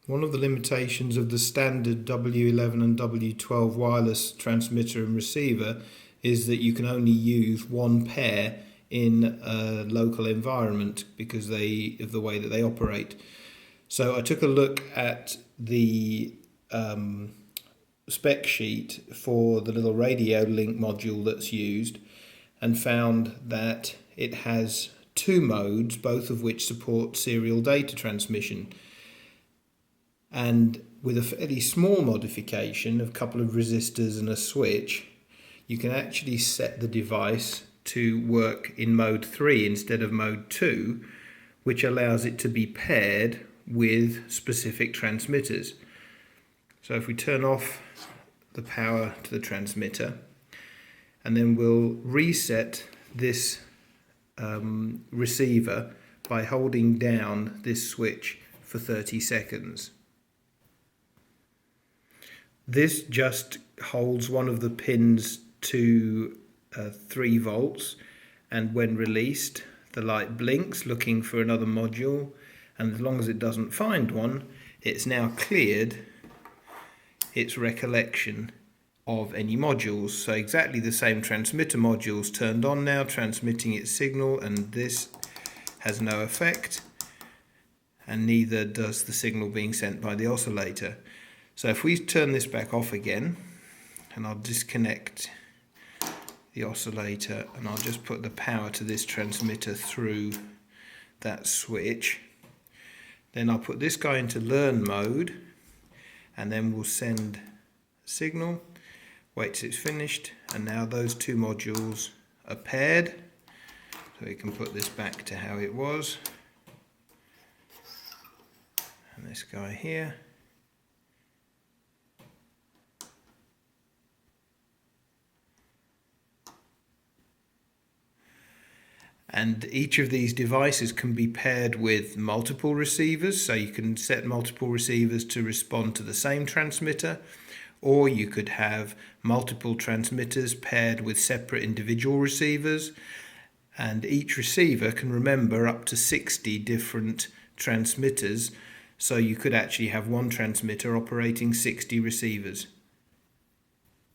One of the limitations of the standard W11 and W12 wireless transmitter and receiver is that you can only use one pair in a local environment because of the way that they operate. So I took a look at the spec sheet for the little radio link module that's used and found that it has two modes, both of which support serial data transmission. And with a fairly small modification of a couple of resistors and a switch, you can actually set the device to work in mode 3 instead of mode 2, which allows it to be paired with specific transmitters. So if we turn off the power to the transmitter, and then we'll reset this receiver by holding down this switch for 30 seconds. This just holds one of the pins to 3 volts, and when released the light blinks looking for another module, and as long as it doesn't find one, it's now cleared its recollection of any modules. So exactly the same transmitter modules turned on now, transmitting its signal, and this has no effect, and neither does the signal being sent by the oscillator. So if we turn this back off again, and I'll disconnect the oscillator and I'll just put the power to this transmitter through that switch, then I'll put this guy into learn mode, and then we'll send a signal, wait till it's finished, and now those two modules are paired. So we can put this back to how it was, and this guy here. And each of these devices can be paired with multiple receivers, so you can set multiple receivers to respond to the same transmitter, or you could have multiple transmitters paired with separate individual receivers, and each receiver can remember up to 60 different transmitters, so you could actually have one transmitter operating 60 receivers.